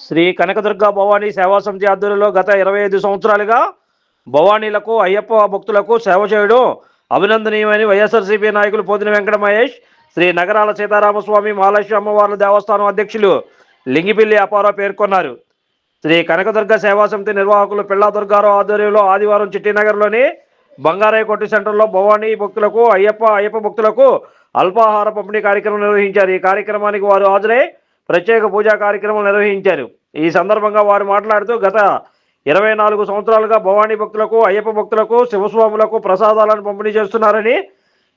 శ్రీ కనకదుర్గ భవానీ సేవా సమితి ఆధ్వర్యంలో గత 25 సంవత్సరాలుగా భవానీలకు అయ్యప్ప భక్తులకు సేవ చేయడం అభినందనీయమని వైఎస్ఆర్సీపీ నాయకులు పోతిన వెంకట మహేష్, శ్రీ నగరాల సీతారామస్వామి మహాలక్ష్మి అమ్మవార్ల దేవస్థానం అధ్యక్షులు లింగిపిల్లి అప్పారావు పేర్కొన్నారు. శ్రీ కనకదుర్గ సేవా సమితి నిర్వాహకులు పిల్లా దుర్గారావు ఆధ్వర్యంలో ఆదివారం చిట్టినగర్లోని బంగారయ్య కొట్టు సెంటర్లో భవానీ భక్తులకు అయ్యప్ప భక్తులకు అల్పాహార పంపిణీ కార్యక్రమం నిర్వహించారు. ఈ కార్యక్రమానికి వారు హాజరై ప్రత్యేక పూజా కార్యక్రమం నిర్వహించారు. ఈ సందర్భంగా వారు మాట్లాడుతూ గత 24 సంవత్సరాలుగా భవానీ భక్తులకు అయ్యప్ప భక్తులకు శివస్వాములకు ప్రసాదాలను పంపిణీ చేస్తున్నారని,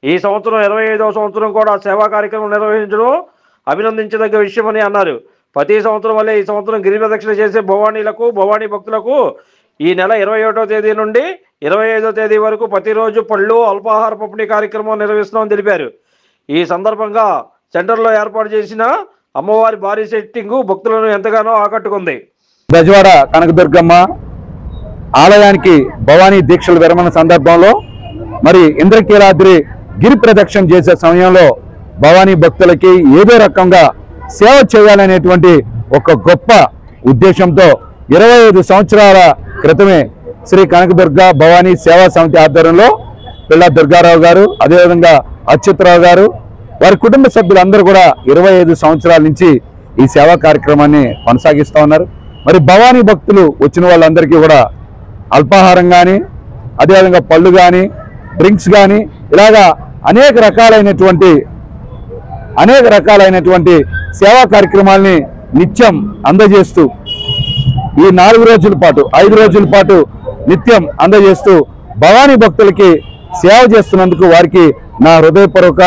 ఈ సంవత్సరం 25వ సంవత్సరం కూడా సేవా కార్యక్రమం నిర్వహించడం అభినందించదగ్గ విషయమని అన్నారు. ప్రతి సంవత్సరం వల్లే ఈ సంవత్సరం గిరి ప్రదక్షిణ చేసే భవానీ భక్తులకు ఈ నెల 21వ తేదీ నుండి 25వ తేదీ వరకు ప్రతిరోజు పళ్ళు అల్పాహార పంపిణీ కార్యక్రమం నిర్వహిస్తున్నామని తెలిపారు. ఈ సందర్భంగా సెంటర్లో ఏర్పాటు చేసిన అమ్మవారి భారీ సెట్టింగు భక్తులను ఎంతగానో ఆకట్టుకుంది. బెజవాడ కనకదుర్గమ్మ ఆలయానికి భవానీ దీక్షలు విరమణ సందర్భంలో మరి ఇంద్రకీలాద్రి గిరి ప్రదక్షిణ చేసే సమయంలో భవానీ భక్తులకి ఏదో రకంగా సేవ చేయాలనేటువంటి ఒక గొప్ప ఉద్దేశంతో 25 సంవత్సరాల క్రితమే శ్రీ కనకదుర్గ భవానీ సేవా సమితి ఆధ్వర్యంలో పిల్లా దుర్గారావు గారు, అదేవిధంగా అచ్యుతరావు గారు, వారి కుటుంబ సభ్యులందరూ కూడా 25 సంవత్సరాల నుంచి ఈ సేవా కార్యక్రమాన్ని కొనసాగిస్తూ ఉన్నారు. మరి భవానీ భక్తులు వచ్చిన వాళ్ళందరికీ కూడా అల్పాహారం కానీ, అదేవిధంగా పళ్ళు కానీ, డ్రింక్స్ కానీ, ఇలాగా అనేక రకాలైనటువంటి సేవా కార్యక్రమాల్ని నిత్యం అందజేస్తూ ఈ 4 రోజుల పాటు 5 రోజుల పాటు నిత్యం అందజేస్తూ భవానీ భక్తులకి సేవ చేస్తున్నందుకు వారికి నా హృదయపూర్వక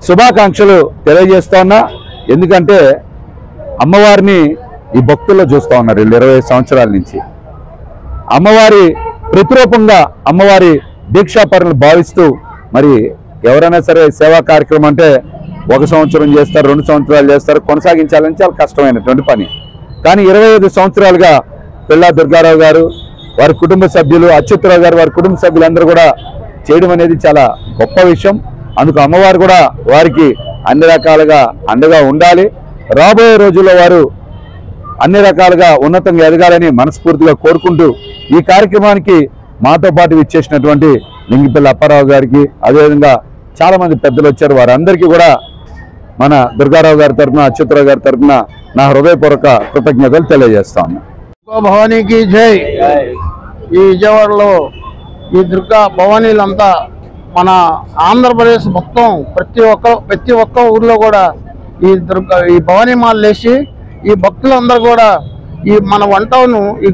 శుభాకాంక్షలు తెలియజేస్తా ఉన్నా. ఎందుకంటే అమ్మవారిని ఈ భక్తుల్లో చూస్తూ ఉన్నారు 25 సంవత్సరాల నుంచి. అమ్మవారి ప్రతిరూపంగా అమ్మవారి దీక్షాపరులను భావిస్తూ మరి ఎవరైనా సరే సేవా కార్యక్రమం అంటే 1 సంవత్సరం చేస్తారు, 2 సంవత్సరాలు చేస్తారు, కొనసాగించాలని చాలా కష్టమైనటువంటి పని. కానీ 25 సంవత్సరాలుగా పిల్లా దుర్గారావు గారు, వారి కుటుంబ సభ్యులు, అచ్యుతరావు గారు, వారి కుటుంబ సభ్యులందరూ కూడా చేయడం అనేది చాలా గొప్ప విషయం. అందుకు అమ్మవారు కూడా వారికి అన్ని రకాలుగా అండగా ఉండాలి. రాబోయే రోజుల్లో వారు అన్ని రకాలుగా ఉన్నతంగా ఎదగాలని మనస్ఫూర్తిగా కోరుకుంటూ ఈ కార్యక్రమానికి మాతో పాటు ఇచ్చేసినటువంటి లింగిపిల్లి అప్పారావు గారికి, అదేవిధంగా చాలా మంది పెద్దలు వచ్చారు, వారందరికీ కూడా మన దుర్గారావు గారి తరఫున, అచ్యుతరావు గారి తరఫున నా హృదయపూర్వక కృతజ్ఞతలు తెలియజేస్తాను. భవానీకి జై. ఈ విజయవాడలో ఈ దుర్గా భవానీలంతా మన ఆంధ్రప్రదేశ్ మొత్తం ప్రతి ఒక్క ఊర్లో కూడా ఈ భవానీ మాలలు వేసి ఈ భక్తులందరూ కూడా ఈ మన వన్ టౌన్ ఈ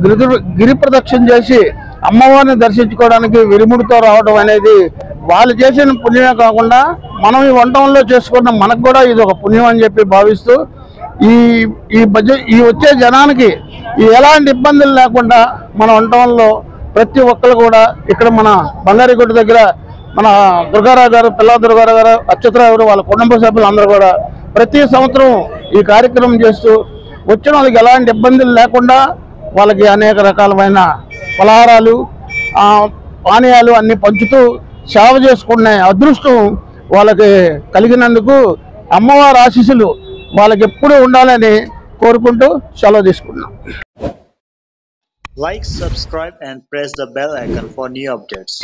గిరి ప్రదక్షిణ చేసి అమ్మవారిని దర్శించుకోవడానికి విరుముడితో రావడం అనేది వాళ్ళు చేసిన పుణ్యమే కాకుండా మనం ఈ వన్ టౌన్లో చేసుకున్న మనకు కూడా ఇది ఒక పుణ్యం అని చెప్పి భావిస్తూ ఈ వచ్చే జనానికి ఎలాంటి ఇబ్బందులు లేకుండా మన వన్ టౌన్లో ప్రతి ఒక్కరు కూడా ఇక్కడ మన బంగారీగుట్ట దగ్గర మన దుర్గారావు గారు, పిల్లా దుర్గారావు గారు, అచ్యుతరావు గారు, వాళ్ళ కుటుంబ సభ్యులు అందరూ కూడా ప్రతి సంవత్సరం ఈ కార్యక్రమం చేస్తూ వచ్చిన వాళ్ళకి ఎలాంటి ఇబ్బందులు లేకుండా వాళ్ళకి అనేక రకాలమైన పలహారాలు, పానీయాలు అన్ని పంచుతూ సేవ చేసుకునే అదృష్టం వాళ్ళకి కలిగినందుకు అమ్మవారి ఆశీస్సులు వాళ్ళకి ఎప్పుడూ ఉండాలని కోరుకుంటూ సెలవు తీసుకున్నాం. Like, subscribe and press the bell icon for new updates.